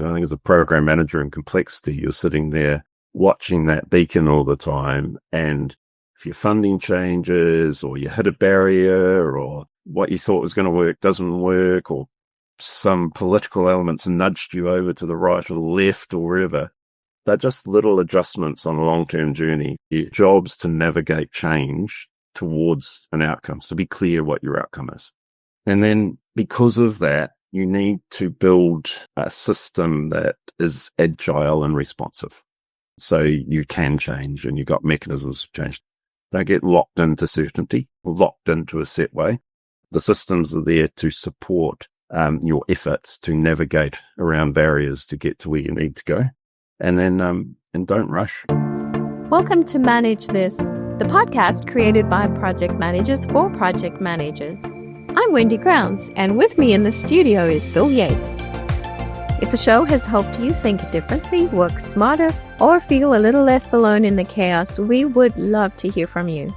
I think as a program manager in complexity, you're sitting there watching that beacon all the time. And if your funding changes or you hit a barrier or what you thought was going to work doesn't work, or some political elements nudged you over to the right or the left or wherever, they're just little adjustments on a long-term journey. Your job's to navigate change towards an outcome. So be clear what your outcome is. And then because of that, you need to build a system that is agile and responsive. So you can change and you've got mechanisms to change. Don't get locked into certainty, locked into a set way. The systems are there to support your efforts to navigate around barriers to get to where you need to go. And then, and don't rush. Welcome to Manage This, the podcast created by project managers for project managers. I'm Wendy Grounds, and with me in the studio is Bill Yates. If the show has helped you think differently, work smarter, or feel a little less alone in the chaos, we would love to hear from you.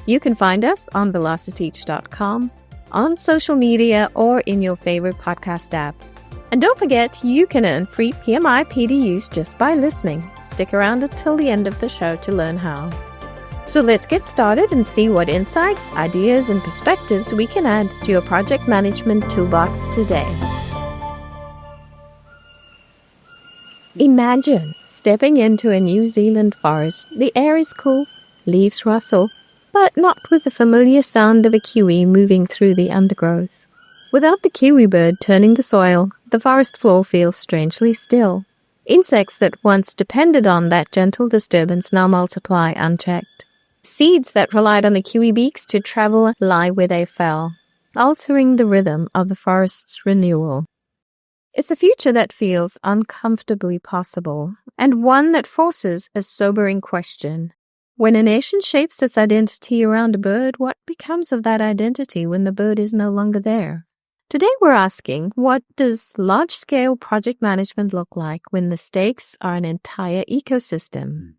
You can find us on velociteach.com, on social media, or in your favorite podcast app. And don't forget, you can earn free PMI PDUs just by listening. Stick around until the end of the show to learn how. So let's get started and see what insights, ideas, and perspectives we can add to your project management toolbox today. Imagine stepping into a New Zealand forest. The air is cool, leaves rustle, but not with the familiar sound of a kiwi moving through the undergrowth. Without the kiwi bird turning the soil, the forest floor feels strangely still. Insects that once depended on that gentle disturbance now multiply unchecked. Seeds that relied on the kiwi beaks to travel lie where they fell, altering the rhythm of the forest's renewal. It's a future that feels uncomfortably possible, and one that forces a sobering question. When a nation shapes its identity around a bird, what becomes of that identity when the bird is no longer there? Today we're asking, what does large-scale project management look like when the stakes are an entire ecosystem?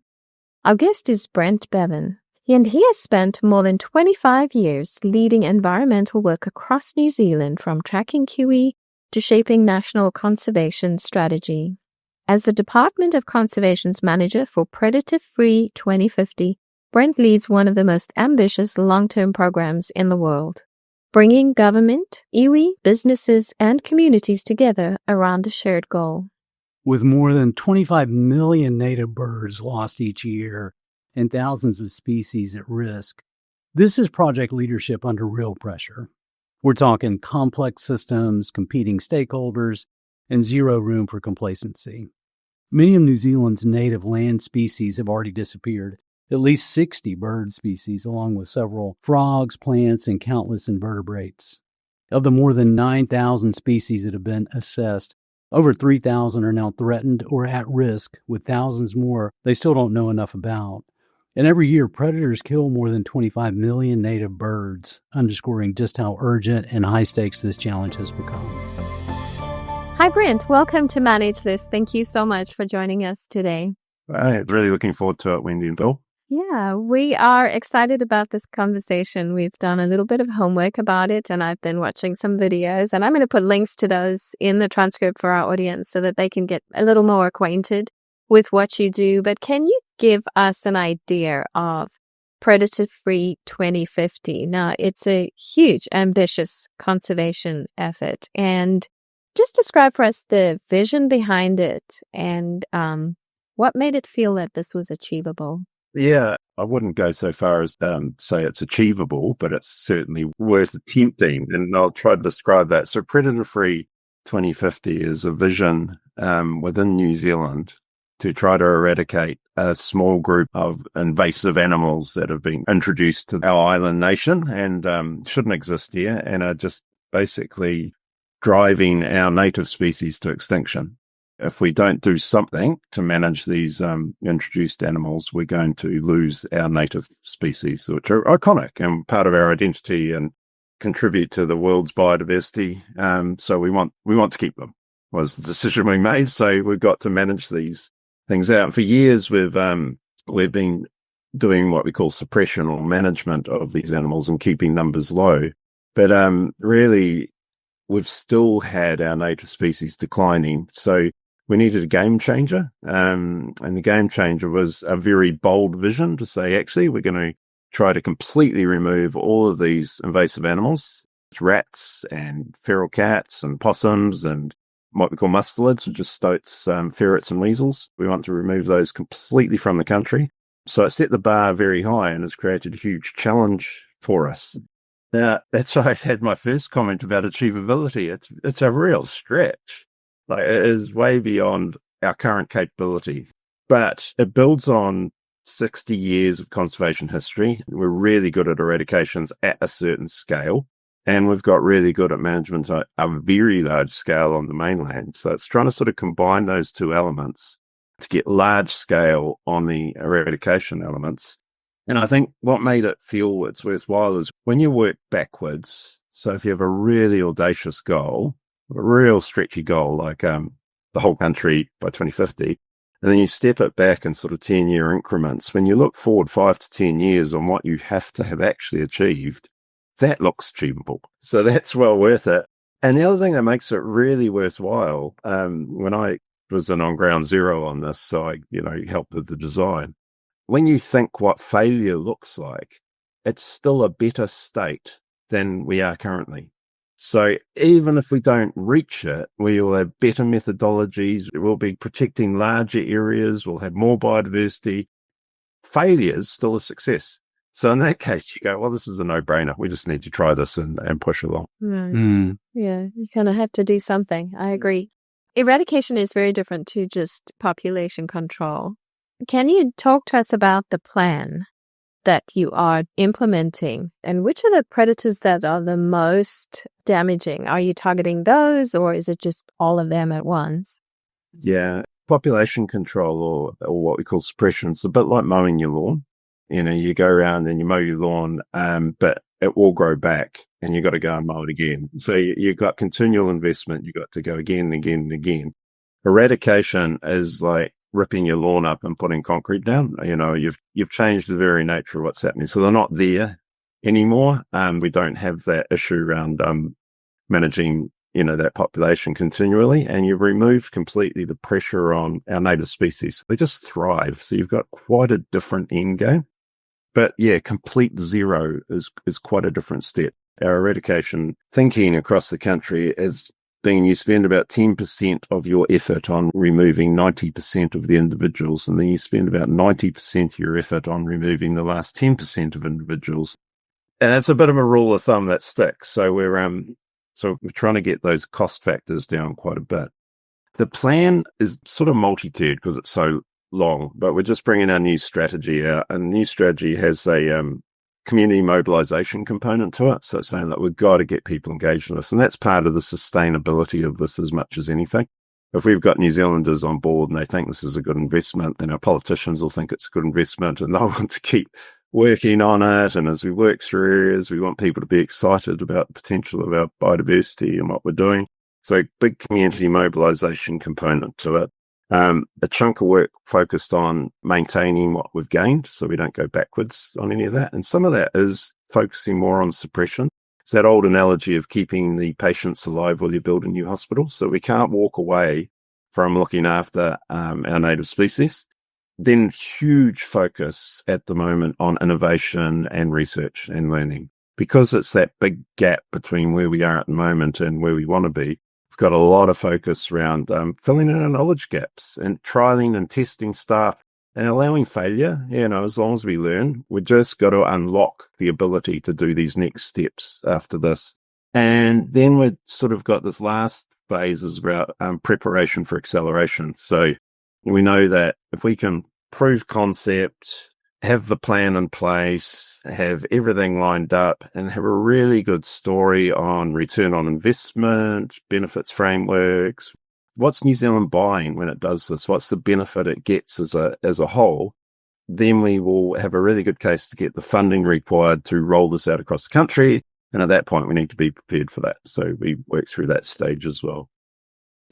Our guest is Brent Beaven, and he has spent more than 25 years leading environmental work across New Zealand, from tracking kiwi to shaping national conservation strategy. As the Department of Conservation's manager for Predator-Free 2050, Brent leads one of the most ambitious long-term programs in the world, bringing government, iwi, businesses, and communities together around a shared goal. With more than 25 million native birds lost each year and thousands of species at risk, this is project leadership under real pressure. We're talking complex systems, competing stakeholders, and zero room for complacency. Many of New Zealand's native land species have already disappeared, at least 60 bird species, along with several frogs, plants, and countless invertebrates. Of the more than 9,000 species that have been assessed, over 3,000 are now threatened or at risk, with thousands more they still don't know enough about. And every year, predators kill more than 25 million native birds, underscoring just how urgent and high stakes this challenge has become. Hi, Brent. Welcome to Manage This. Thank you so much for joining us today. I'm really looking forward to it, Wendy and Bill. Yeah, we are excited about this conversation. We've done a little bit of homework about it, and I've been watching some videos, and I'm going to put links to those in the transcript for our audience so that they can get a little more acquainted with what you do. But can you give us an idea of Predator-Free 2050? Now, it's a huge, ambitious conservation effort, and just describe for us the vision behind it and what made it feel that this was achievable. Yeah, I wouldn't go so far as say it's achievable, but it's certainly worth attempting, and I'll try to describe that. So Predator-Free 2050 is a vision within New Zealand to try to eradicate a small group of invasive animals that have been introduced to our island nation and shouldn't exist here and are just basically driving our native species to extinction. If we don't do something to manage these introduced animals, we're going to lose our native species, which are iconic and part of our identity and contribute to the world's biodiversity. So we want to keep them, was the decision we made. So we've got to manage these things out. For years, we've been doing what we call suppression or management of these animals and keeping numbers low. But really, we've still had our native species declining. So we needed a game changer. And the game changer was a very bold vision to say, actually, we're going to try to completely remove all of these invasive animals, rats and feral cats and possums and what we call mustelids, which is stoats, ferrets and weasels. We want to remove those completely from the country. So it set the bar very high and has created a huge challenge for us. Now, that's why I had my first comment about achievability. It's a real stretch. Like, it is way beyond our current capability, but it builds on 60 years of conservation history. We're really good at eradications at a certain scale, and we've got really good at management at a very large scale on the mainland. So it's trying to sort of combine those two elements to get large scale on the eradication elements. And I think what made it feel it's worthwhile is when you work backwards. So if you have a really audacious goal, a real stretchy goal, like the whole country by 2050, and then you step it back in sort of 10-year increments, when you look forward 5 to 10 years on what you have to have actually achieved, that looks achievable. So that's well worth it. And the other thing that makes it really worthwhile, when I was in on ground zero on this, so I, helped with the design. When you think what failure looks like, it's still a better state than we are currently. So even if we don't reach it, we will have better methodologies. We'll be protecting larger areas. We'll have more biodiversity. Failure is still a success. So in that case, you go, well, this is a no-brainer. We just need to try this and push along. Right. Yeah, you kind of have to do something. I agree. Eradication is very different to just population control. Can you talk to us about the plan that you are implementing and which are the predators that are the most damaging? Are you targeting those or is it just all of them at once? Yeah, population control or what we call suppression, it's a bit like mowing your lawn. You go around and you mow your lawn, but it will grow back and you've got to go and mow it again. So you've got continual investment. You've got to go again and again and again. Eradication is like ripping your lawn up and putting concrete down. You've changed the very nature of what's happening. So they're not there anymore. We don't have that issue around managing, that population continually. And you've removed completely the pressure on our native species. They just thrive. So you've got quite a different end game. But yeah, complete zero is quite a different step. Our eradication thinking across the country is being you spend about 10% of your effort on removing 90% of the individuals, and then you spend about 90% of your effort on removing the last 10% of individuals. And that's a bit of a rule of thumb that sticks. So we're trying to get those cost factors down quite a bit. The plan is sort of multi-tiered because it's so long, but we're just bringing our new strategy out. And the new strategy has a community mobilization component to it. So it's saying that we've got to get people engaged in this. And that's part of the sustainability of this as much as anything. If we've got New Zealanders on board and they think this is a good investment, then our politicians will think it's a good investment and they'll want to keep working on it. And as we work through areas, we want people to be excited about the potential of our biodiversity and what we're doing. So a big community mobilization component to it. A chunk of work focused on maintaining what we've gained so we don't go backwards on any of that. And some of that is focusing more on suppression. It's that old analogy of keeping the patients alive while you build a new hospital. So we can't walk away from looking after our native species. Then huge focus at the moment on innovation and research and learning. Because it's that big gap between where we are at the moment and where we want to be. Got a lot of focus around filling in our knowledge gaps and trialing and testing stuff and allowing failure. As long as we learn, we just got to unlock the ability to do these next steps after this. And then we've sort of got this last phase is about preparation for acceleration. So we know that if we can prove concept, have the plan in place, have everything lined up, and have a really good story on return on investment, benefits frameworks. What's New Zealand buying when it does this? What's the benefit it gets as a whole? Then we will have a really good case to get the funding required to roll this out across the country. And at that point, we need to be prepared for that. So we work through that stage as well.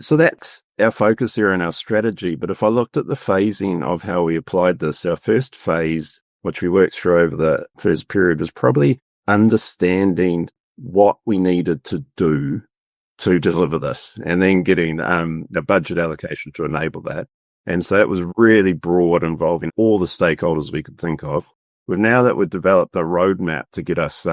So that's our focus here in our strategy. But if I looked at the phasing of how we applied this, our first phase, which we worked through over the first period, was probably understanding what we needed to do to deliver this, and then getting a budget allocation to enable that. And so it was really broad, involving all the stakeholders we could think of. But now that we've developed a roadmap to get us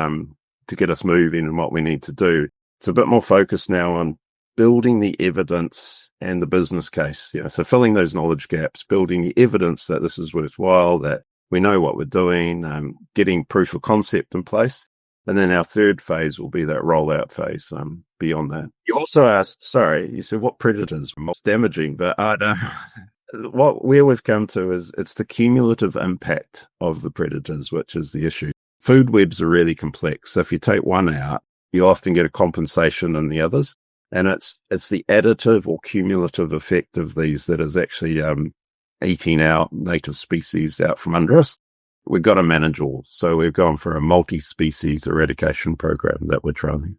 moving and what we need to do, it's a bit more focused now on building the evidence and the business case. So filling those knowledge gaps, building the evidence that this is worthwhile, that we know what we're doing, getting proof of concept in place. And then our third phase will be that rollout phase beyond that. You also asked, you said what predators are most damaging, but where we've come to is it's the cumulative impact of the predators, which is the issue. Food webs are really complex. So if you take one out, you often get a compensation in the others. And it's the additive or cumulative effect of these that is actually eating our native species out from under us. We've got to manage all. So we've gone for a multi-species eradication program that we're trying.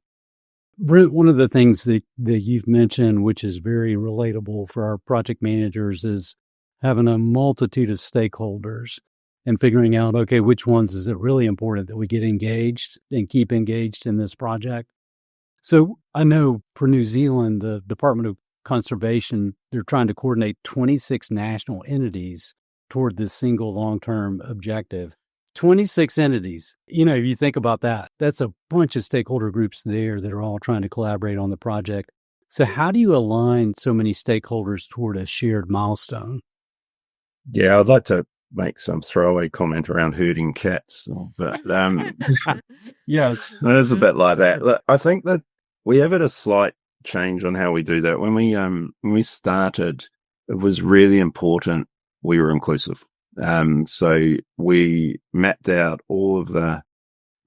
Brent, one of the things that you've mentioned, which is very relatable for our project managers, is having a multitude of stakeholders and figuring out, okay, which ones is it really important that we get engaged and keep engaged in this project? So I know for New Zealand, the Department of Conservation, they're trying to coordinate 26 national entities toward this single long-term objective. 26 entities. If you think about that, that's a bunch of stakeholder groups there that are all trying to collaborate on the project. So how do you align so many stakeholders toward a shared milestone? Yeah, I'd like to make some throwaway comment around herding cats, but yes, it is a bit like that. Look, I think that we have had a slight change on how we do that. When we started, it was really important we were inclusive. So we mapped out all of the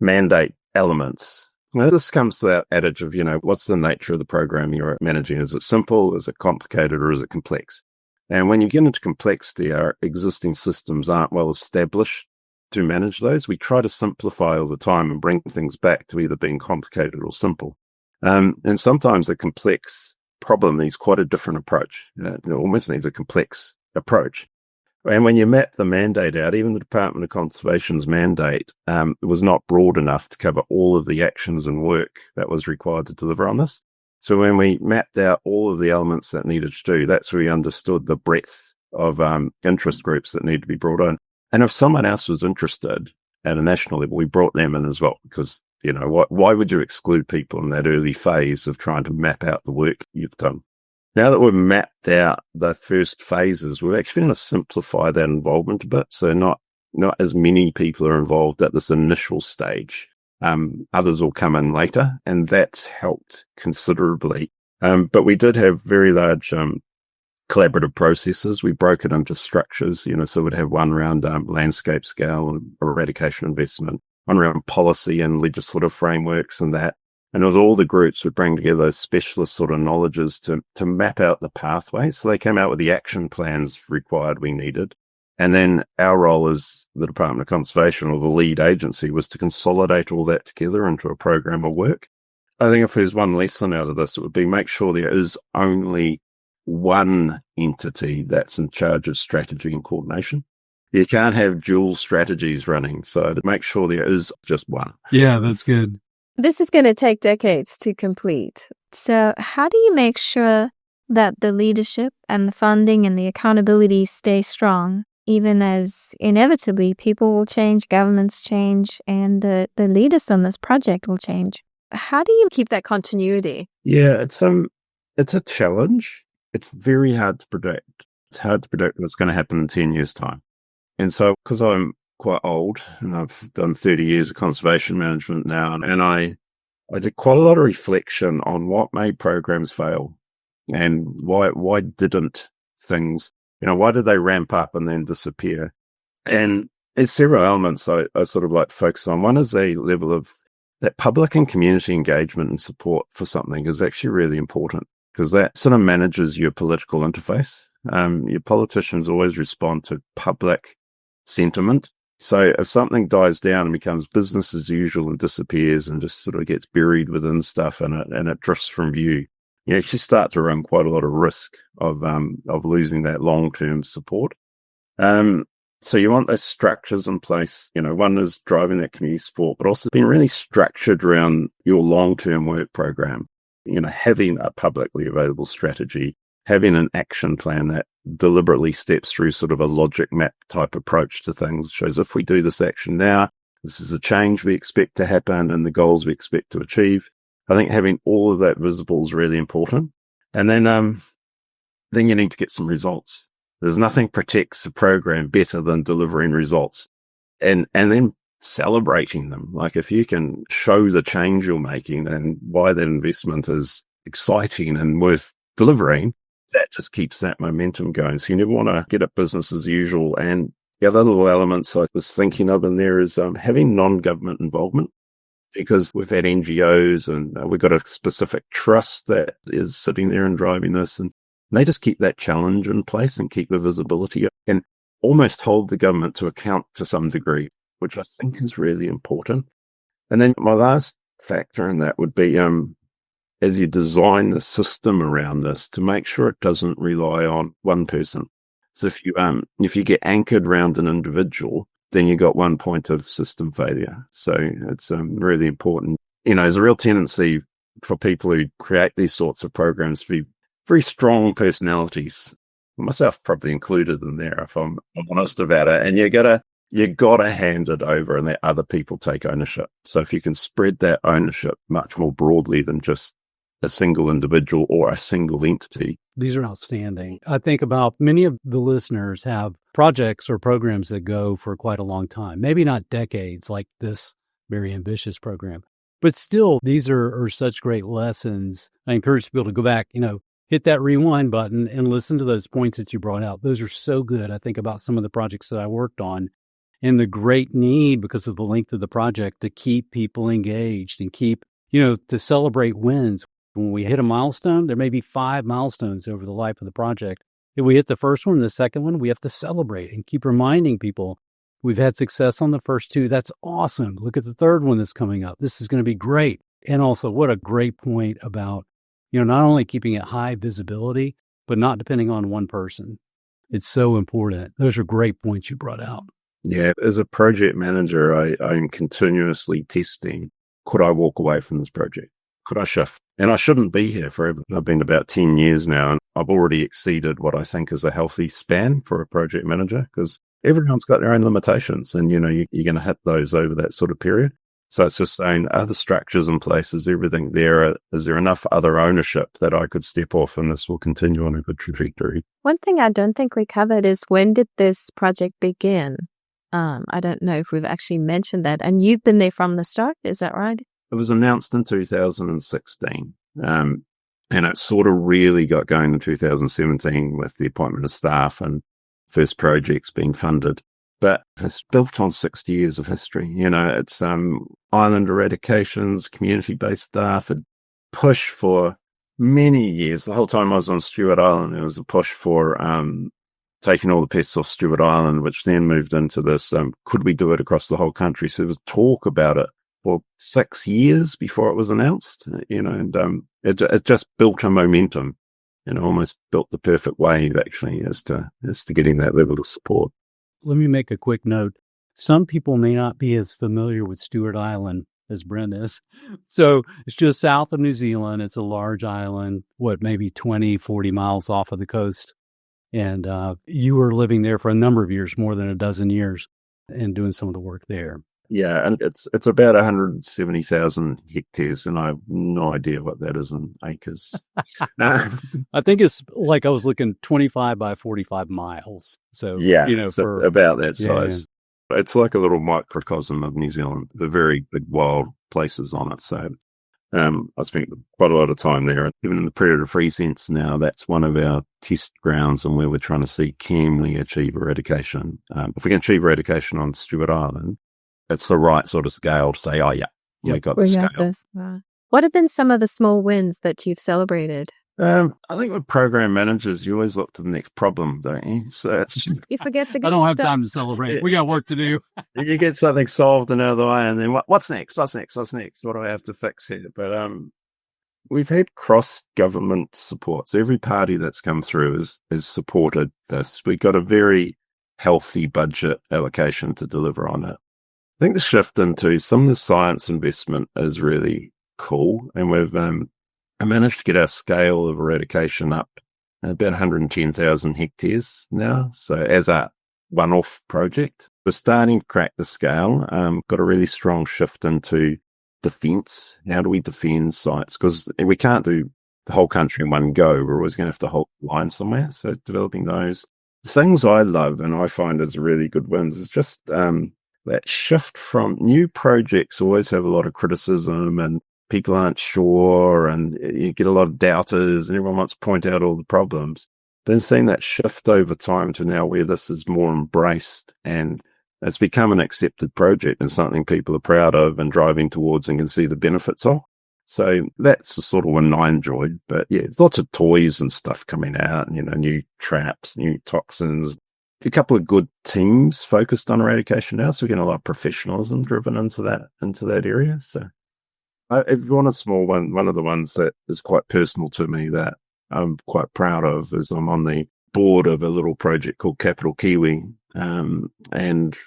mandate elements. Now, this comes to that adage of, what's the nature of the program you're managing? Is it simple? Is it complicated? Or is it complex? And when you get into complexity, our existing systems aren't well established to manage those. We try to simplify all the time and bring things back to either being complicated or simple. And sometimes a complex problem needs quite a different approach. It almost needs a complex approach. And when you map the mandate out, even the Department of Conservation's mandate was not broad enough to cover all of the actions and work that was required to deliver on this. So when we mapped out all of the elements that needed to do, that's where we understood the breadth of interest groups that need to be brought in. And if someone else was interested at a national level, we brought them in as well, because, why would you exclude people in that early phase of trying to map out the work you've done? Now that we've mapped out the first phases, we're actually going to simplify that involvement a bit. So not as many people are involved at this initial stage. Others will come in later, and that's helped considerably. But we did have very large collaborative processes. We broke it into structures, so we'd have one around landscape scale and eradication investment, one around policy and legislative frameworks and that. And it was all the groups would bring together those specialist sort of knowledges to map out the pathways. So they came out with the action plans required we needed. And then our role as the Department of Conservation, or the lead agency, was to consolidate all that together into a program of work. I think if there's one lesson out of this, it would be make sure there is only one entity that's in charge of strategy and coordination. You can't have dual strategies running. So to make sure there is just one. Yeah, that's good. This is going to take decades to complete. So how do you make sure that the leadership and the funding and the accountability stay strong, even as inevitably people will change, governments change, and the leaders on this project will change? How do you keep that continuity? Yeah, it's a challenge. It's very hard to predict. It's hard to predict what's going to happen in 10 years' time. And so, because I'm quite old and I've done 30 years of conservation management now, and I did quite a lot of reflection on what made programs fail and why didn't things, why did they ramp up and then disappear? And there's several elements I sort of like to focus on. One is a level of that public and community engagement and support for something is actually really important, because that sort of manages your political interface. Your politicians always respond to public sentiment. So if something dies down and becomes business as usual and disappears and just sort of gets buried within stuff and it drifts from view, you actually start to run quite a lot of risk of losing that long-term support. So you want those structures in place. One is driving that community support, but also being really structured around your long-term work program. having a publicly available strategy, having an action plan that deliberately steps through sort of a logic map type approach to things, shows if we do this action now, this is the change we expect to happen and the goals we expect to achieve. I think having all of that visible is really important. And then you need to get some results. There's nothing protects a program better than delivering results and then celebrating them. Like if you can show the change you're making and why that investment is exciting and worth delivering, that just keeps that momentum going. So you never want to get it business as usual. And the other little elements I was thinking of in there is having non-government involvement, because we've had NGOs and we've got a specific trust that is sitting there and driving this. And they just keep that challenge in place and keep the visibility and almost hold the government to account to some degree, which I think is really important. And then my last factor in that would be, as you design the system around this, to make sure it doesn't rely on one person. So if you get anchored around an individual, then you got one point of system failure. So it's really important. There's a real tendency for people who create these sorts of programs to be very strong personalities, myself probably included in there, if I'm honest about it. And you gotta hand it over and let other people take ownership. So if you can spread that ownership much more broadly than just a single individual or a single entity. These are outstanding. I think about many of the listeners have projects or programs that go for quite a long time, maybe not decades like this very ambitious program, but still these are such great lessons. I encourage people to go back, hit that rewind button and listen to those points that you brought out. Those are so good. I think about some of the projects that I worked on and the great need, because of the length of the project, to keep people engaged and keep, to celebrate wins. When we hit a milestone, there may be 5 milestones over the life of the project. If we hit the first one and the second one, we have to celebrate and keep reminding people we've had success on the first 2. That's awesome. Look at the third one that's coming up. This is going to be great. And also, what a great point about, not only keeping it high visibility, but not depending on one person. It's so important. Those are great points you brought out. Yeah, as a project manager, I'm continuously testing, could I walk away from this project? Could I shift? And I shouldn't be here forever. I've been about 10 years now, and I've already exceeded what I think is a healthy span for a project manager, because everyone's got their own limitations, and, you're going to hit those over that sort of period. So it's just saying, are the structures in place? Is everything there? Is there enough other ownership that I could step off and this will continue on a good trajectory? One thing I don't think we covered is, when did this project begin? I don't know if we've actually mentioned that. And you've been there from the start, is that right? It was announced in 2016. And it sort of really got going in 2017 with the appointment of staff and first projects being funded. But it's built on 60 years of history. It's island eradications, community-based staff, a push for many years. The whole time I was on Stewart Island, there was a push for taking all the pests off Stewart Island, which then moved into this, could we do it across the whole country? So there was talk about it for 6 years before it was announced, and it just built a momentum, almost built the perfect wave, actually, as to getting that level of support. Let me make a quick note. Some people may not be as familiar with Stewart Island as Brent is. So it's just south of New Zealand. It's a large island, maybe 20, 40 miles off of the coast. And you were living there for a number of years, more than a dozen years, and doing some of the work there. Yeah, and it's about 170,000 hectares, and I have no idea what that is in acres. I think it's like, I was looking 25 by 45 miles. So, yeah, about that size. Yeah. It's like a little microcosm of New Zealand, the very big wild places on it. So I spent quite a lot of time there. Even in the predator-free sense now, that's one of our test grounds and where we're trying to see, can we achieve eradication? If we can achieve eradication on Stewart Island, it's the right sort of scale to say, we got the scale. This. What have been some of the small wins that you've celebrated? I think with program managers, you always look to the next problem, don't you? So it's You forget the good I don't have stuff. time to celebrate. We got work to do. You get something solved and out of the way, and then what's next? What's next? What do I have to fix here? But we've had cross-government support. So every party that's come through has supported this. We've got a very healthy budget allocation to deliver on it. I think the shift into some of the science investment is really cool, and we've I managed to get our scale of eradication up about 110,000 hectares now. So as a one-off project, we're starting to crack the scale. Got a really strong shift into defence. How do we defend sites? Because we can't do the whole country in one go. We're always going to have to hold the line somewhere. So developing those. The things I love and I find as really good wins is just that shift from new projects always have a lot of criticism and people aren't sure and you get a lot of doubters and everyone wants to point out all the problems. Then seeing that shift over time to now where this is more embraced and it's become an accepted project and something people are proud of and driving towards and can see the benefits of. So that's the sort of one I enjoy. But yeah, there's lots of toys and stuff coming out, new traps, new toxins. A couple of good teams focused on eradication now. So we're getting a lot of professionalism driven into that area. So if you want a small one of the ones that is quite personal to me that I'm quite proud of is I'm on the board of a little project called Capital Kiwi. And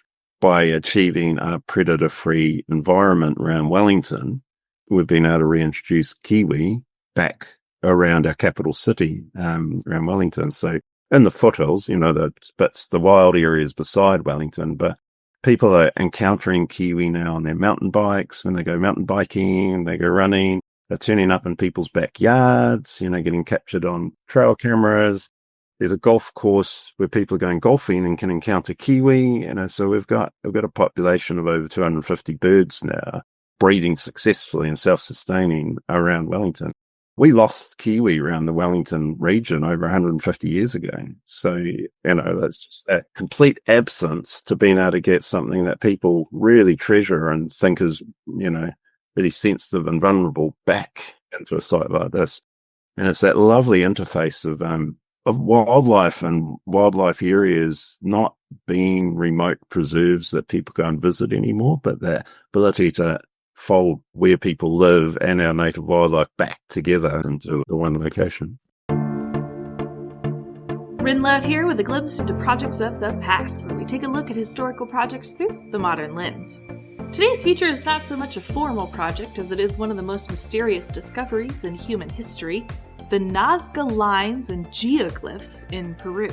by achieving a predator-free environment around Wellington, we've been able to reintroduce kiwi back around our capital city, around Wellington. So in the foothills, the wild areas beside Wellington, but people are encountering kiwi now on their mountain bikes when they go mountain biking, they go running, they're turning up in people's backyards, getting captured on trail cameras. There's a golf course where people are going golfing and can encounter kiwi, so we've got a population of over 250 birds now, breeding successfully and self-sustaining around Wellington. We lost kiwi around the Wellington region over 150 years ago. So, that's just that complete absence to being able to get something that people really treasure and think is, really sensitive and vulnerable back into a site like this. And it's that lovely interface of wildlife and wildlife areas not being remote preserves that people go and visit anymore, but that ability to fold where people live and our native wildlife back together into one location. Rin Love here with a glimpse into projects of the past, where we take a look at historical projects through the modern lens. Today's feature is not so much a formal project as it is one of the most mysterious discoveries in human history, the Nazca lines and geoglyphs in Peru.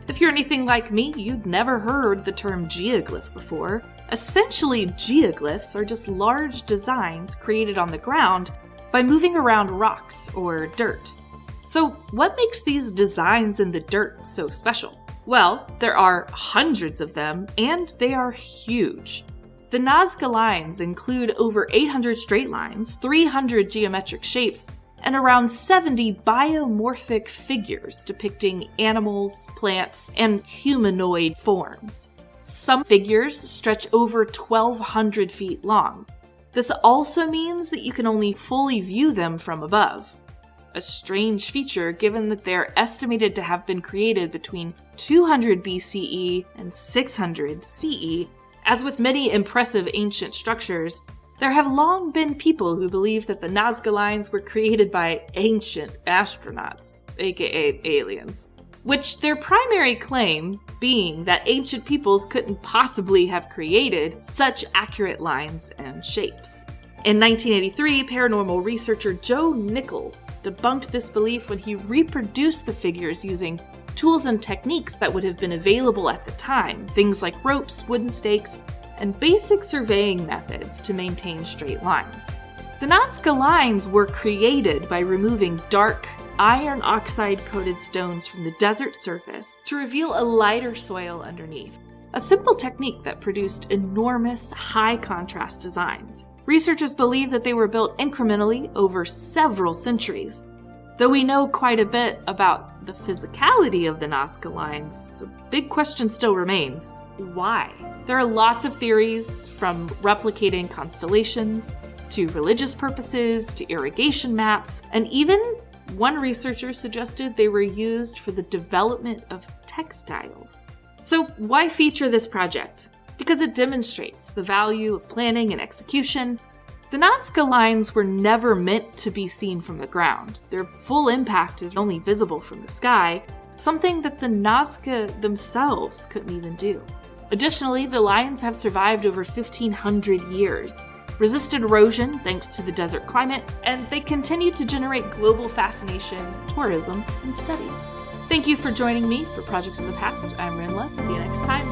If you're anything like me, you'd never heard the term geoglyph before. Essentially, geoglyphs are just large designs created on the ground by moving around rocks or dirt. So what makes these designs in the dirt so special? Well, there are hundreds of them, and they are huge. The Nazca lines include over 800 straight lines, 300 geometric shapes, and around 70 biomorphic figures depicting animals, plants, and humanoid forms. Some figures stretch over 1,200 feet long. This also means that you can only fully view them from above. A strange feature given that they're estimated to have been created between 200 BCE and 600 CE. As with many impressive ancient structures, there have long been people who believe that the Nazca lines were created by ancient astronauts, aka aliens, which their primary claim being that ancient peoples couldn't possibly have created such accurate lines and shapes. In 1983, paranormal researcher Joe Nickell debunked this belief when he reproduced the figures using tools and techniques that would have been available at the time, things like ropes, wooden stakes, and basic surveying methods to maintain straight lines. The Nazca lines were created by removing dark, iron oxide-coated stones from the desert surface to reveal a lighter soil underneath, a simple technique that produced enormous, high-contrast designs. Researchers believe that they were built incrementally over several centuries. Though we know quite a bit about the physicality of the Nazca lines, a big question still remains. Why? There are lots of theories, from replicating constellations, to religious purposes, to irrigation maps, and even one researcher suggested they were used for the development of textiles. So why feature this project? Because it demonstrates the value of planning and execution. The Nazca lines were never meant to be seen from the ground. Their full impact is only visible from the sky, something that the Nazca themselves couldn't even do. Additionally, the lines have survived over 1,500 years. resisted erosion thanks to the desert climate, and they continue to generate global fascination, tourism, and study. Thank you for joining me for Projects of the Past. I'm Rinla. See you next time.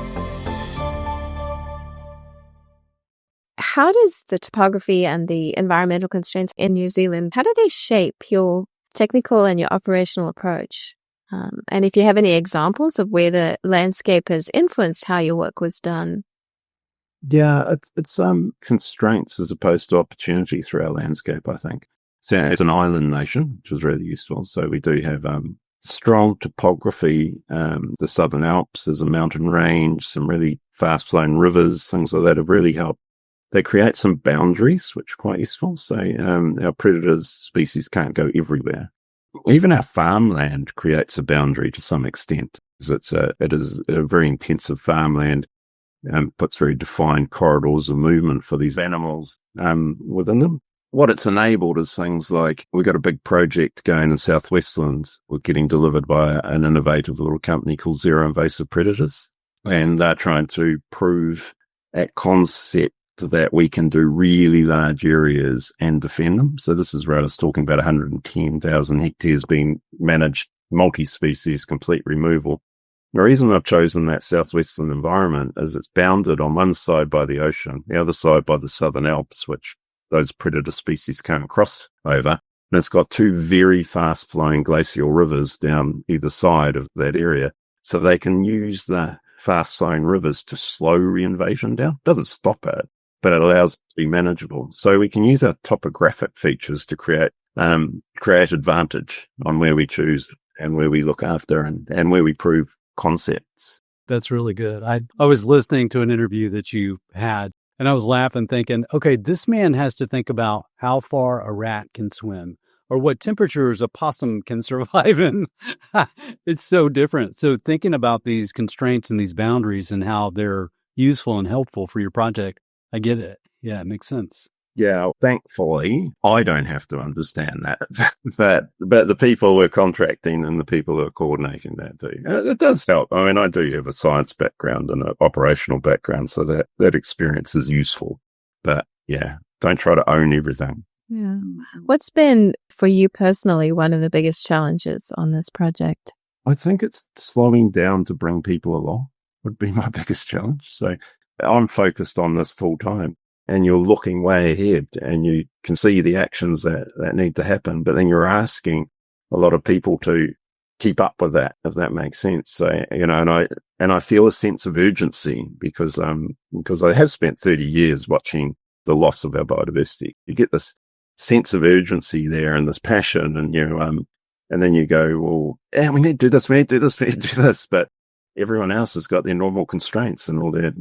How does the topography and the environmental constraints in New Zealand, how do they shape your technical and your operational approach? And if you have any examples of where the landscape has influenced how your work was done? Yeah, it's constraints as opposed to opportunity through our landscape, I think. So it's an island nation, which is really useful. So we do have strong topography. The Southern Alps is a mountain range, some really fast-flowing rivers, things like that have really helped. They create some boundaries, which are quite useful. So our predators species can't go everywhere. Even our farmland creates a boundary to some extent, because it is a very intensive farmland, puts very defined corridors of movement for these animals within them. What it's enabled is things like, we've got a big project going in Southwestland. We're getting delivered by an innovative little company called Zero Invasive Predators. And they're trying to prove at concept that we can do really large areas and defend them. So this is where I was talking about 110,000 hectares being managed, multi-species, complete removal. The reason I've chosen that southwestern environment is it's bounded on one side by the ocean, the other side by the Southern Alps, which those predator species can't cross over. And it's got two very fast-flowing glacial rivers down either side of that area. So they can use the fast-flowing rivers to slow reinvasion down. It doesn't stop it, but it allows it to be manageable. So we can use our topographic features to create advantage on where we choose and where we look after and where we prove concepts. That's really good. I was listening to an interview that you had, and I was laughing thinking, okay, this man has to think about how far a rat can swim or what temperatures a possum can survive in. It's so different. So thinking about these constraints and these boundaries and how they're useful and helpful for your project, I get it. Yeah, it makes sense. Yeah, thankfully, I don't have to understand that, but the people we're contracting and the people who are coordinating that do. It does help. I mean, I do have a science background and an operational background, so that experience is useful. But yeah, don't try to own everything. Yeah. What's been, for you personally, one of the biggest challenges on this project? I think it's slowing down to bring people along would be my biggest challenge. So I'm focused on this full time. And you're looking way ahead and you can see the actions that need to happen, but then you're asking a lot of people to keep up with that, if that makes sense. So, and I feel a sense of urgency because I have spent 30 years watching the loss of our biodiversity. You get this sense of urgency there and this passion and and then you go, well, yeah, we need to do this, we need to do this, we need to do this, but everyone else has got their normal constraints and all their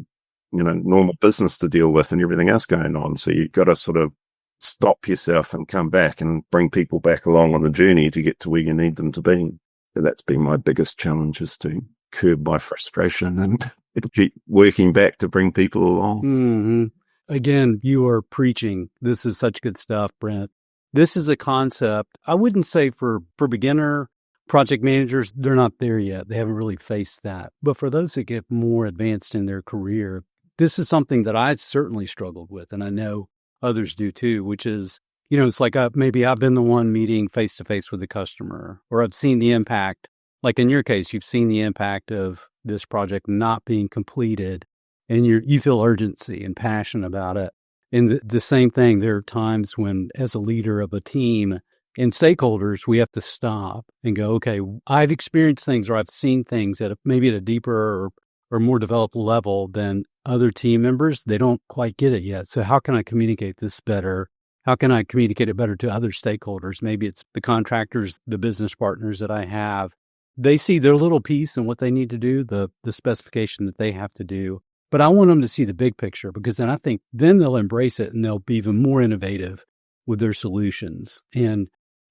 normal business to deal with and everything else going on. So you've got to sort of stop yourself and come back and bring people back along on the journey to get to where you need them to be. And that's been my biggest challenge, is to curb my frustration and keep working back to bring people along. Mm-hmm. Again, you are preaching. This is such good stuff, Brent. This is a concept, I wouldn't say for beginner project managers, they're not there yet. They haven't really faced that. But for those that get more advanced in their career, this is something that I certainly struggled with, and I know others do too, which is, it's like maybe I've been the one meeting face-to-face with the customer, or I've seen the impact. Like in your case, you've seen the impact of this project not being completed, and you feel urgency and passion about it. And the same thing, there are times when, as a leader of a team and stakeholders, we have to stop and go, okay, I've experienced things or I've seen things at maybe at a deeper or more developed level than other team members. They don't quite get it yet. So how can I communicate this better? How can I communicate it better to other stakeholders? Maybe it's the contractors, the business partners that I have. They see their little piece and what they need to do, the specification that they have to do. But I want them to see the big picture, because then I think then they'll embrace it and they'll be even more innovative with their solutions. And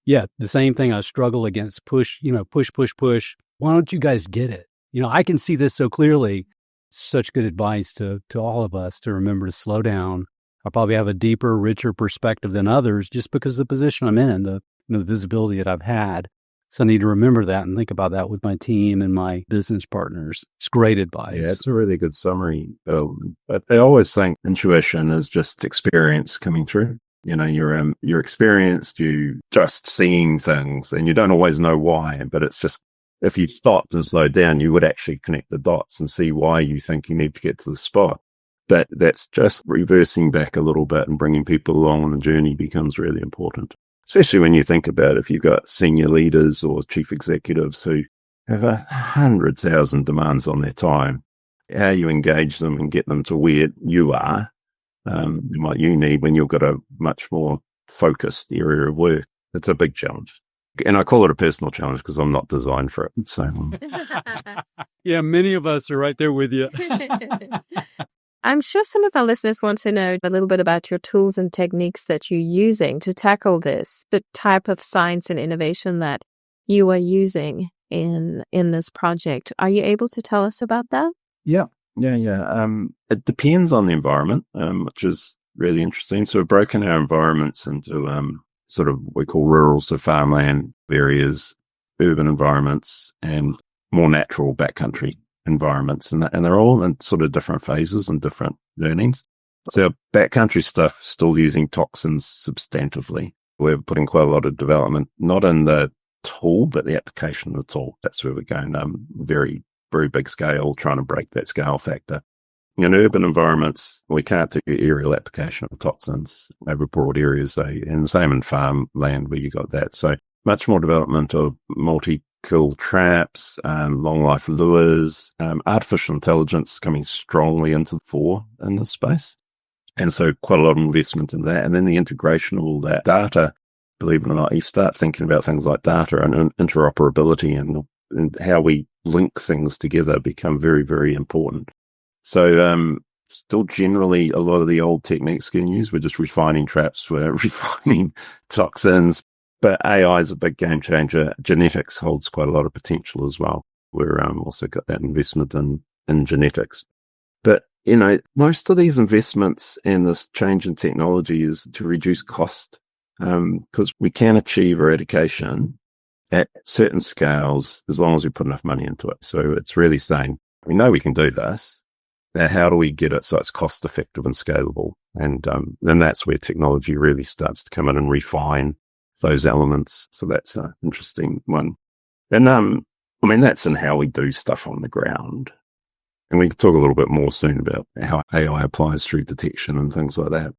yeah, the same thing I struggle against, push. Why don't you guys get it? I can see this so clearly. Such good advice to all of us to remember to slow down. I probably have a deeper, richer perspective than others just because of the position I'm in, the visibility that I've had. So I need to remember that and think about that with my team and my business partners. It's great advice. Yeah, it's a really good summary, Bill. But I always think intuition is just experience coming through. You know, you're experienced, you just seeing things, and you don't always know why, but it's just, if you stopped and slowed down, you would actually connect the dots and see why you think you need to get to the spot. But that's just reversing back a little bit and bringing people along on the journey becomes really important, especially when you think about if you've got senior leaders or chief executives who have 100,000 demands on their time, how you engage them and get them to where you are, what you need when you've got a much more focused area of work. It's a big challenge. And I call it a personal challenge because I'm not designed for it. So, yeah, many of us are right there with you. I'm sure some of our listeners want to know a little bit about your tools and techniques that you're using to tackle this, the type of science and innovation that you are using in this project. Are you able to tell us about that? Yeah. It depends on the environment, which is really interesting. So we've broken our environments into sort of what we call rural, so farmland areas, urban environments, and more natural backcountry environments. And they're all in sort of different phases and different learnings. So our backcountry stuff still using toxins substantively. We're putting quite a lot of development, not in the tool, but the application of the tool. That's where we're going very, very big scale, trying to break that scale factor. In urban environments, we can't do aerial application of toxins over broad areas, and the same in farmland where you got that. So much more development of multi-kill traps, long life lures, artificial intelligence coming strongly into the fore in this space. And so quite a lot of investment in that. And then the integration of all that data, believe it or not, you start thinking about things like data and interoperability and how we link things together become very, very important. So, still generally a lot of the old techniques getting used. We're just refining traps, we're refining toxins, but AI is a big game changer. Genetics holds quite a lot of potential as well. We're also got that investment in genetics. But, you know, most of these investments and this change in technology is to reduce cost, because we can achieve eradication at certain scales as long as we put enough money into it. So it's really saying, we know we can do this. Now, how do we get it so it's cost effective and scalable? And then that's where technology really starts to come in and refine those elements. So that's an interesting one. And I mean, that's in how we do stuff on the ground. And we can talk a little bit more soon about how AI applies through detection and things like that.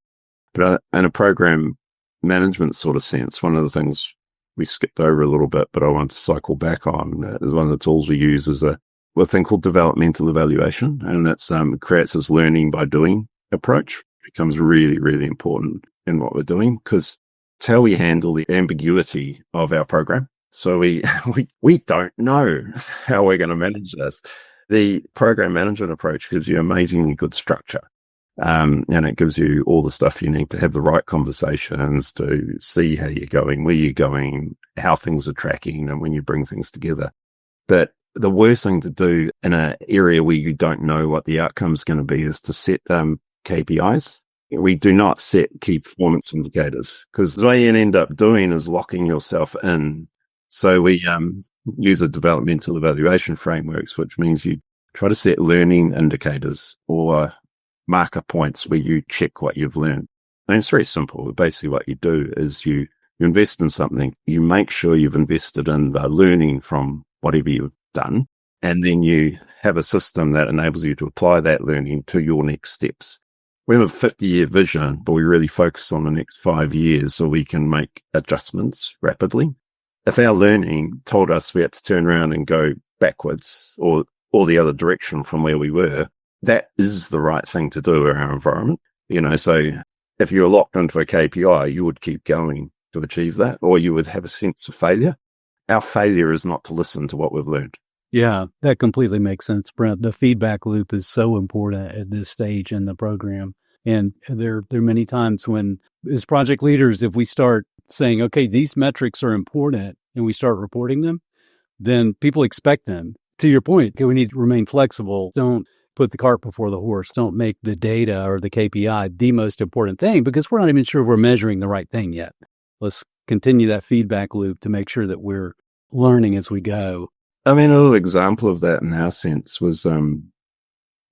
But in a program management sort of sense, one of the things we skipped over a little bit, but I want to cycle back on, is one of the tools we use is a thing called Developmental Evaluation. And that's creates this learning by doing approach. It becomes really, really important in what we're doing because it's how we handle the ambiguity of our program. So we don't know how we're going to manage this. The program management approach gives you amazingly good structure. And it gives you all the stuff you need to have the right conversations to see how you're going, where you're going, how things are tracking, and when you bring things together. But the worst thing to do in an area where you don't know what the outcome is going to be is to set KPIs. We do not set key performance indicators because the way you end up doing is locking yourself in. So we use a developmental evaluation frameworks, which means you try to set learning indicators or marker points where you check what you've learned. And it's very simple. Basically what you do is you invest in something, you make sure you've invested in the learning from whatever you've done, and then you have a system that enables you to apply that learning to your next steps. We have a 50-year vision, but we really focus on the next 5 years so we can make adjustments rapidly. If our learning told us we had to turn around and go backwards or the other direction from where we were, that is the right thing to do in our environment. You know, so if you're locked into a KPI, you would keep going to achieve that, or you would have a sense of failure. Our failure is not to listen to what we've learned. Yeah, that completely makes sense, Brent. The feedback loop is so important at this stage in the program. And there are many times when, as project leaders, if we start saying, okay, these metrics are important, and we start reporting them, then people expect them. To your point, okay, we need to remain flexible. Don't put the cart before the horse. Don't make the data or the KPI the most important thing because we're not even sure we're measuring the right thing yet. Let's continue that feedback loop to make sure that we're learning as we go. I mean, a little example of that in our sense was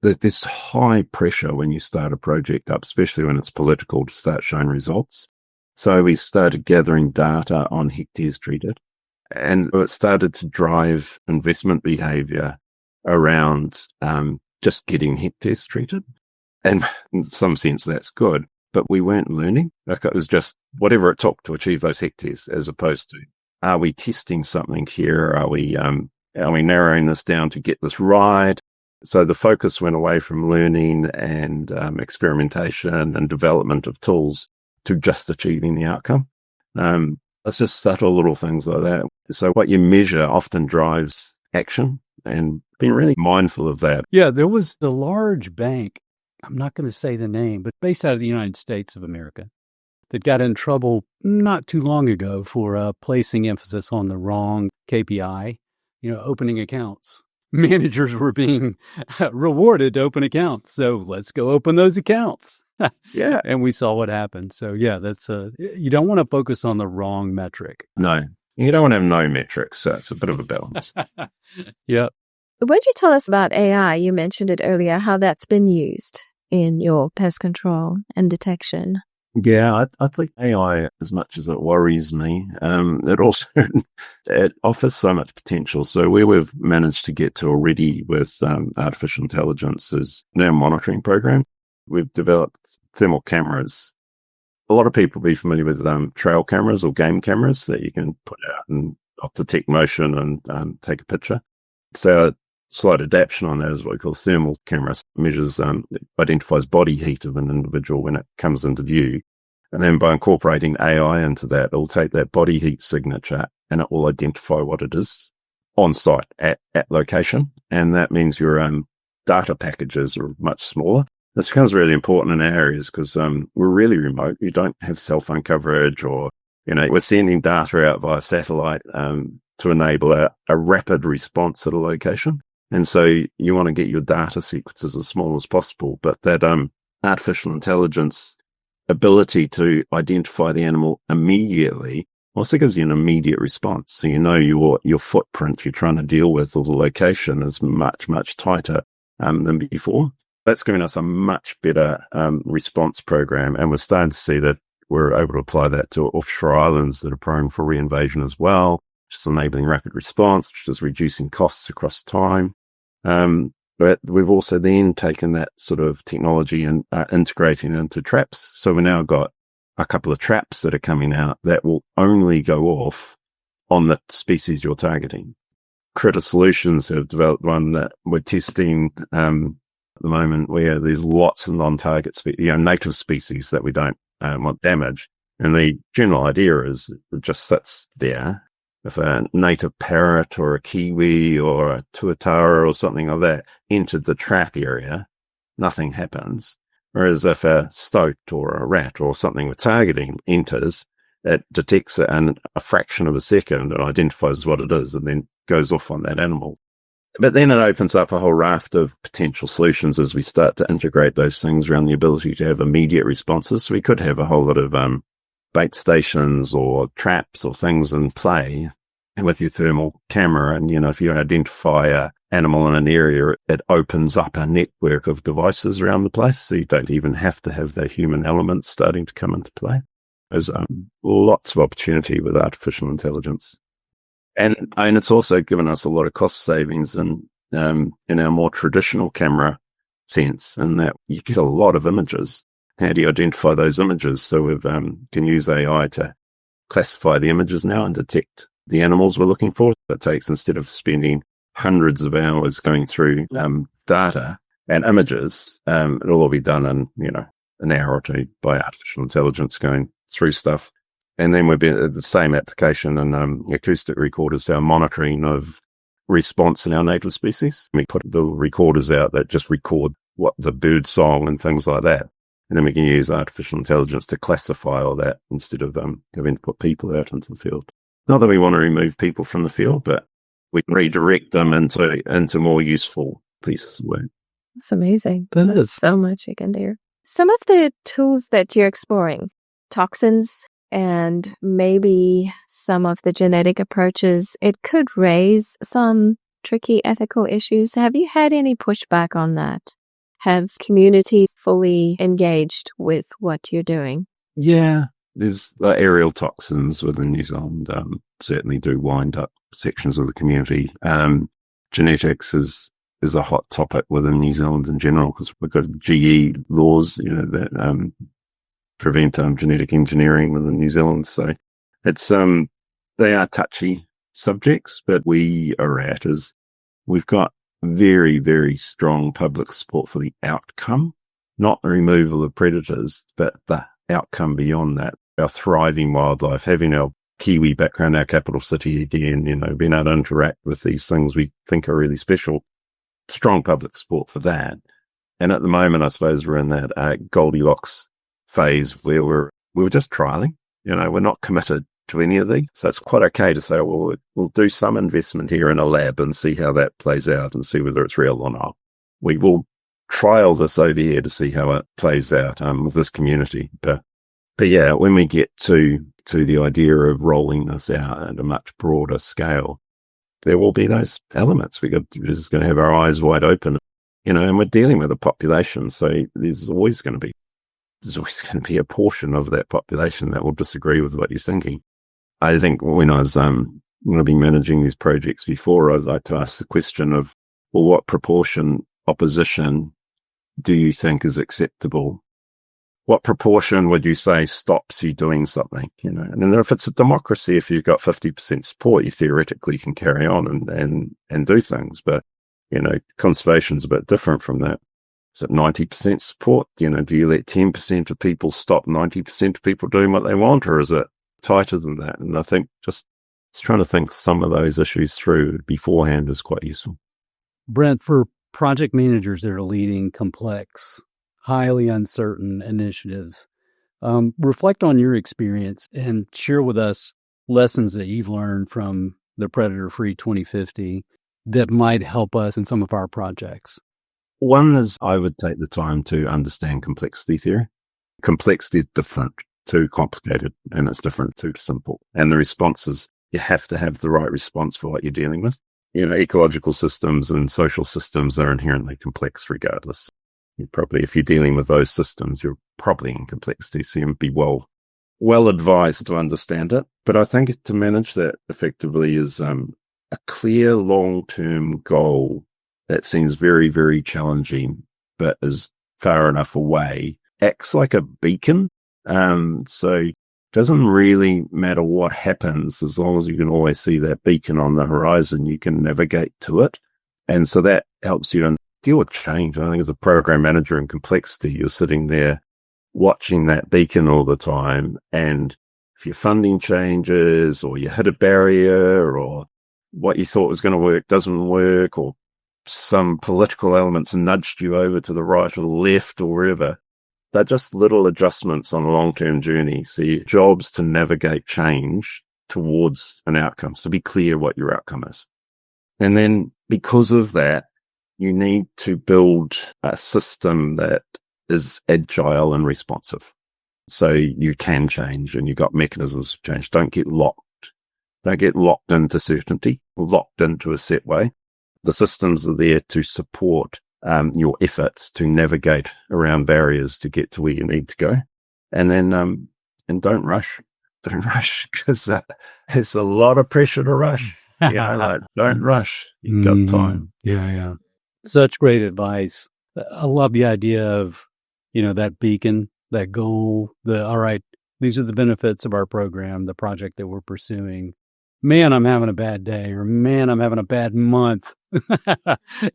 there's this high pressure when you start a project up, especially when it's political, to start showing results. So we started gathering data on hectares treated, and it started to drive investment behavior around just getting hectares treated. And in some sense, that's good. But we weren't learning. Like, it was just whatever it took to achieve those hectares, as opposed to, are we testing something here? Are we narrowing this down to get this right? So the focus went away from learning and experimentation and development of tools to just achieving the outcome. It's just subtle little things like that. So what you measure often drives action, and being really mindful of that. Yeah, there was the large bank, I'm not going to say the name, but based out of the United States of America, that got in trouble not too long ago for placing emphasis on the wrong KPI, opening accounts. Managers were being rewarded to open accounts. So let's go open those accounts. Yeah. And we saw what happened. So yeah, that's you don't want to focus on the wrong metric. No, you don't want to have no metrics. So it's a bit of a balance. Yeah. Would you tell us about AI? You mentioned it earlier, how that's been used in your pest control and detection. Yeah, I think AI, as much as it worries me, it also it offers so much potential. So where we've managed to get to already with artificial intelligence is in our monitoring program. We've developed thermal cameras. A lot of people will be familiar with trail cameras or game cameras that you can put out and detect motion and take a picture. So a slight adaptation on that is what we call thermal cameras. Measures, identifies body heat of an individual when it comes into view. And then by incorporating AI into that, it will take that body heat signature and it will identify what it is on site at location. And that means your data packages are much smaller. This becomes really important in our areas because we're really remote. You don't have cell phone coverage, or, we're sending data out via satellite to enable a rapid response at a location. And so you want to get your data sequences as small as possible. But that artificial intelligence ability to identify the animal immediately also gives you an immediate response. So your footprint you're trying to deal with, or the location, is much, much tighter than before. That's giving us a much better response program. And we're starting to see that we're able to apply that to offshore islands that are prone for reinvasion as well, which is enabling rapid response, which is reducing costs across time. But we've also then taken that sort of technology and integrating it into traps. So we've now got a couple of traps that are coming out that will only go off on the species you're targeting. Critter Solutions have developed one that we're testing at the moment, where there's lots of non-target native species that we don't want damage. And the general idea is it just sits there. If a native parrot or a kiwi or a tuatara or something like that entered the trap area, nothing happens. Whereas if a stoat or a rat or something we're targeting enters, it detects it in a fraction of a second and identifies what it is and then goes off on that animal. But then it opens up a whole raft of potential solutions as we start to integrate those things around the ability to have immediate responses. So we could have a whole lot of bait stations or traps or things in play with your thermal camera. And, if you identify an animal in an area, it opens up a network of devices around the place. So you don't even have to have the human elements starting to come into play. There's lots of opportunity with artificial intelligence. And it's also given us a lot of cost savings in our more traditional camera sense, in that you get a lot of images. How do you identify those images? So we can use AI to classify the images now and detect the animals we're looking for. That takes, instead of spending hundreds of hours going through data and images, it'll all be done in an hour or two by artificial intelligence going through stuff. And then we've been the same application and acoustic recorders, our monitoring of response in our native species. We put the recorders out that just record what the bird song and things like that. And then we can use artificial intelligence to classify all that instead of having to put people out into the field. Not that we want to remove people from the field, but we can redirect them into more useful pieces of work. That's amazing. There's so much you can do. Some of the tools that you're exploring, toxins, and maybe some of the genetic approaches, it could raise some tricky ethical issues. Have you had any pushback on that? Have communities fully engaged with what you're doing? Yeah, there's aerial toxins within New Zealand certainly do wind up sections of the community. Genetics is a hot topic within New Zealand in general because we've got GE laws, that prevent genetic engineering within New Zealand. So it's they are touchy subjects, but we are at is we've got very, very strong public support for the outcome, not the removal of predators, but the outcome beyond that. Our thriving wildlife, having our Kiwi background, our capital city again, being able to interact with these things we think are really special. Strong public support for that. And at the moment, I suppose we're in that Goldilocks phase where we're just trialing. We're not committed to any of these. So it's quite okay to say, well, we'll do some investment here in a lab and see how that plays out and see whether it's real or not. We will trial this over here to see how it plays out with this community. But yeah, when we get to the idea of rolling this out at a much broader scale, there will be those elements. We're just going to have our eyes wide open, and we're dealing with a population. So there's always going to be a portion of that population that will disagree with what you're thinking. I think when I was going to be managing these projects before, I was like to ask the question of, well, what proportion opposition do you think is acceptable? What proportion would you say stops you doing something? And then if it's a democracy, if you've got 50% support, you theoretically can carry on and do things. But, conservation's a bit different from that. Is it 90% support? Do you let 10% of people stop 90% of people doing what they want, or is it tighter than that? And I think just trying to think some of those issues through beforehand is quite useful. Brent, for project managers that are leading complex, highly uncertain initiatives, reflect on your experience and share with us lessons that you've learned from the Predator-Free 2050 that might help us in some of our projects. One is I would take the time to understand complexity theory. Complexity is different to complicated, and it's different to simple. And the responses, you have to have the right response for what you're dealing with. Ecological systems and social systems are inherently complex regardless. If you're dealing with those systems, you're probably in complexity, so you'd be well advised to understand it. But I think to manage that effectively is a clear long-term goal that seems very, very challenging, but is far enough away, acts like a beacon. So it doesn't really matter what happens, as long as you can always see that beacon on the horizon, you can navigate to it. And so that helps you to deal with change. I think as a program manager in complexity, you're sitting there watching that beacon all the time. And if your funding changes, or you hit a barrier, or what you thought was going to work doesn't work, or some political elements nudged you over to the right or the left or wherever, they're just little adjustments on a long-term journey. So your job's to navigate change towards an outcome. So be clear what your outcome is. And then because of that, you need to build a system that is agile and responsive. So you can change, and you've got mechanisms for change. Don't get locked. Don't get locked into certainty, locked into a set way. The systems are there to support your efforts to navigate around barriers to get to where you need to go. And then, and don't rush. Don't rush, because there's a lot of pressure to rush. Don't rush. You've got time. Yeah. Such great advice. I love the idea of, that beacon, that goal, all right, these are the benefits of our program, the project that we're pursuing. Man, I'm having a bad day, or man, I'm having a bad month.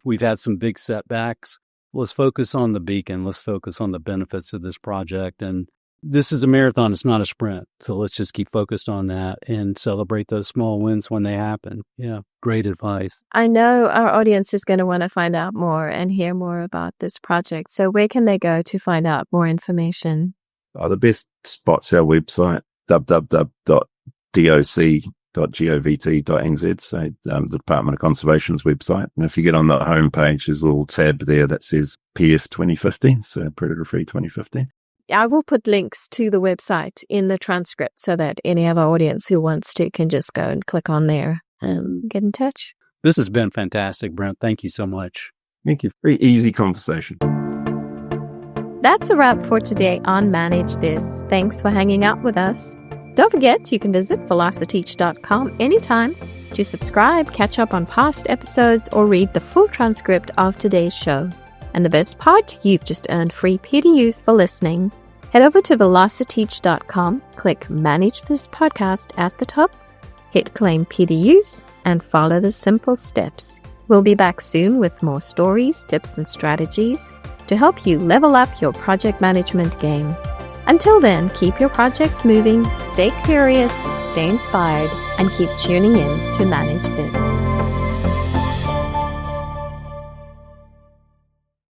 We've had some big setbacks. Let's focus on the beacon. Let's focus on the benefits of this project. And this is a marathon. It's not a sprint. So let's just keep focused on that and celebrate those small wins when they happen. Yeah, great advice. I know our audience is going to want to find out more and hear more about this project. So where can they go to find out more information? The best spot's our website, www.doc.govt.nz, so the Department of Conservation's website. And if you get on the homepage, there's a little tab there that says PF 2050, so Predator Free 2050. I will put links to the website in the transcript so that any of our audience who wants to can just go and click on there and get in touch. This has been fantastic, Brent. Thank you so much. Thank you. Very easy conversation. That's a wrap for today on Manage This. Thanks for hanging out with us. Don't forget, you can visit velociteach.com anytime to subscribe, catch up on past episodes, or read the full transcript of today's show. And the best part, you've just earned free PDUs for listening. Head over to velociteach.com, click Manage This Podcast at the top, hit Claim PDUs, and follow the simple steps. We'll be back soon with more stories, tips, and strategies to help you level up your project management game. Until then, keep your projects moving, stay curious, stay inspired, and keep tuning in to Manage This.